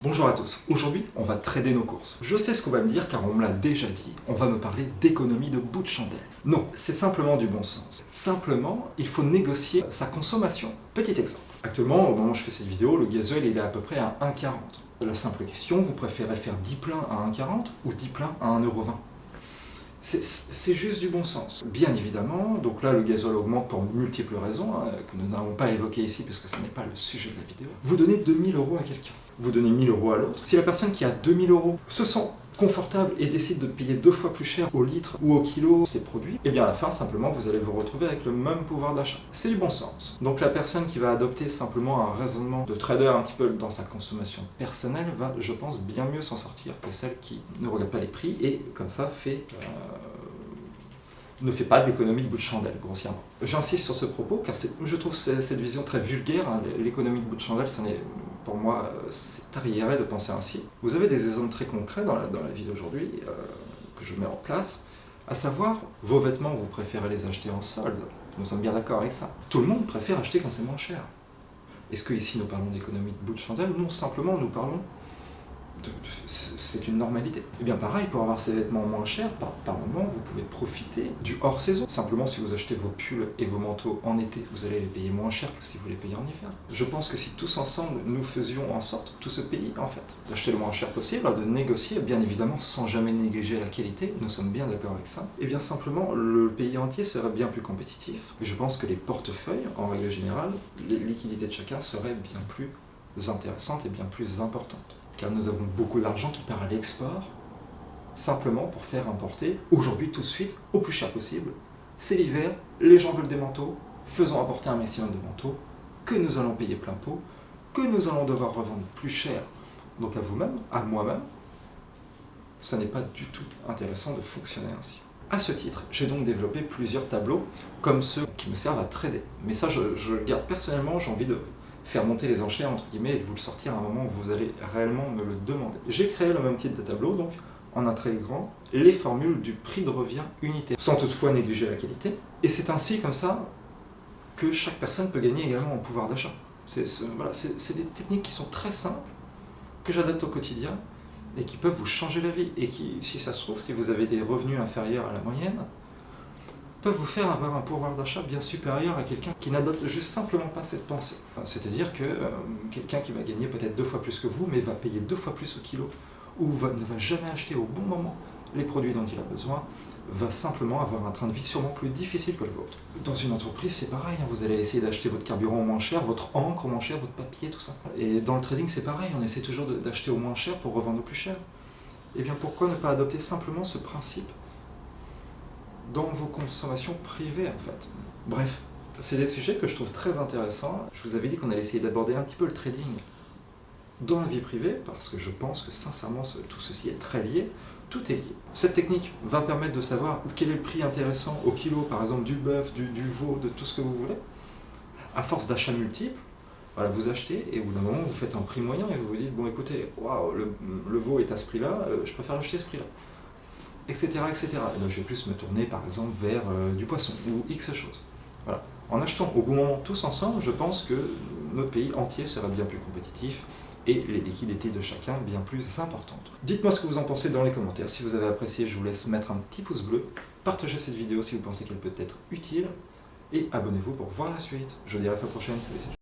Bonjour à tous, aujourd'hui on va trader nos courses. Je sais ce qu'on va me dire car on me l'a déjà dit, on va me parler d'économie de bout de chandelle. Non, c'est simplement du bon sens. Simplement, il faut négocier sa consommation. Petit exemple. Actuellement, au moment où je fais cette vidéo, le gasoil il est à peu près à 1,40. La simple question, vous préférez faire 10 pleins à 1,40 ou 10 pleins à 1,20 €? C'est juste du bon sens. Bien évidemment, donc là le gasoil augmente pour multiples raisons, que nous n'avons pas évoquées ici puisque ce n'est pas le sujet de la vidéo. Vous donnez 2000 € à quelqu'un, vous donnez 1000 € à l'autre. Si la personne qui a 2000 € se sent confortable et décide de payer 2 fois plus cher au litre ou au kilo ces produits, et bien à la fin simplement vous allez vous retrouver avec le même pouvoir d'achat. C'est du bon sens. Donc la personne qui va adopter simplement un raisonnement de trader un petit peu dans sa consommation personnelle va, je pense, bien mieux s'en sortir que celle qui ne regarde pas les prix et comme ça ne fait pas d'économie de bout de chandelle, grossièrement. J'insiste sur ce propos car je trouve cette vision très vulgaire, hein. L'économie de bout de chandelle, ça n'est, pour moi, c'est arriéré de penser ainsi. Vous avez des exemples très concrets dans la vie d'aujourd'hui que je mets en place, à savoir, vos vêtements, vous préférez les acheter en solde. Nous sommes bien d'accord avec ça. Tout le monde préfère acheter quand c'est moins cher. Est-ce que ici nous parlons d'économie de bout de chandelle? Non, simplement nous parlons c'est une normalité. Et bien pareil, pour avoir ces vêtements moins chers, par moment, vous pouvez profiter du hors-saison. Simplement, si vous achetez vos pulls et vos manteaux en été, vous allez les payer moins cher que si vous les payez en hiver. Je pense que si tous ensemble, nous faisions en sorte, tout ce pays, en fait, d'acheter le moins cher possible, de négocier, bien évidemment, sans jamais négliger la qualité, nous sommes bien d'accord avec ça, et bien simplement, le pays entier serait bien plus compétitif. Et je pense que les portefeuilles, en règle générale, les liquidités de chacun seraient bien plus intéressantes et bien plus importantes. Car nous avons beaucoup d'argent qui part à l'export, simplement pour faire importer, aujourd'hui tout de suite, au plus cher possible. C'est l'hiver, les gens veulent des manteaux, faisons importer un maximum de manteaux, que nous allons payer plein pot, que nous allons devoir revendre plus cher. Donc à vous-même, à moi-même, ça n'est pas du tout intéressant de fonctionner ainsi. À ce titre, j'ai donc développé plusieurs tableaux, comme ceux qui me servent à trader. Mais ça, je garde personnellement, j'ai envie de faire monter les enchères, entre guillemets, et de vous le sortir à un moment où vous allez réellement me le demander. J'ai créé le même type de tableau, donc en intégrant les formules du prix de revient unitaire, sans toutefois négliger la qualité. Et c'est ainsi, comme ça, que chaque personne peut gagner également en pouvoir d'achat. C'est des techniques qui sont très simples, que j'adapte au quotidien, et qui peuvent vous changer la vie, et qui, si ça se trouve, si vous avez des revenus inférieurs à la moyenne, peuvent vous faire avoir un pouvoir d'achat bien supérieur à quelqu'un qui n'adopte juste simplement pas cette pensée. C'est-à-dire que quelqu'un qui va gagner peut-être 2 fois plus que vous, mais va payer 2 fois plus au kilo, ou ne va jamais acheter au bon moment les produits dont il a besoin, va simplement avoir un train de vie sûrement plus difficile que le vôtre. Dans une entreprise, c'est pareil, hein, vous allez essayer d'acheter votre carburant au moins cher, votre encre au moins cher, votre papier, tout ça. Et dans le trading, c'est pareil, on essaie toujours d'acheter au moins cher pour revendre au plus cher. Eh bien, pourquoi ne pas adopter simplement ce principe dans vos consommations privées, en fait? Bref, c'est des sujets que je trouve très intéressants. Je vous avais dit qu'on allait essayer d'aborder un petit peu le trading dans la vie privée, parce que je pense que sincèrement, tout ceci est très lié. Tout est lié. Cette technique va permettre de savoir quel est le prix intéressant au kilo, par exemple, du bœuf, du veau, de tout ce que vous voulez. À force d'achats multiples, voilà, vous achetez, et au bout d'un moment, vous faites un prix moyen, et vous vous dites, bon écoutez, waouh, le veau est à ce prix-là, je préfère l'acheter à ce prix-là. Etc. etc. Et donc je vais plus me tourner par exemple vers du poisson ou X choses. Voilà. En achetant au bon moment tous ensemble, je pense que notre pays entier sera bien plus compétitif et les liquidités de chacun bien plus importantes. Dites-moi ce que vous en pensez dans les commentaires. Si vous avez apprécié, je vous laisse mettre un petit pouce bleu, partagez cette vidéo si vous pensez qu'elle peut être utile et abonnez-vous pour voir la suite. Je vous dis à la fois prochaine, salut.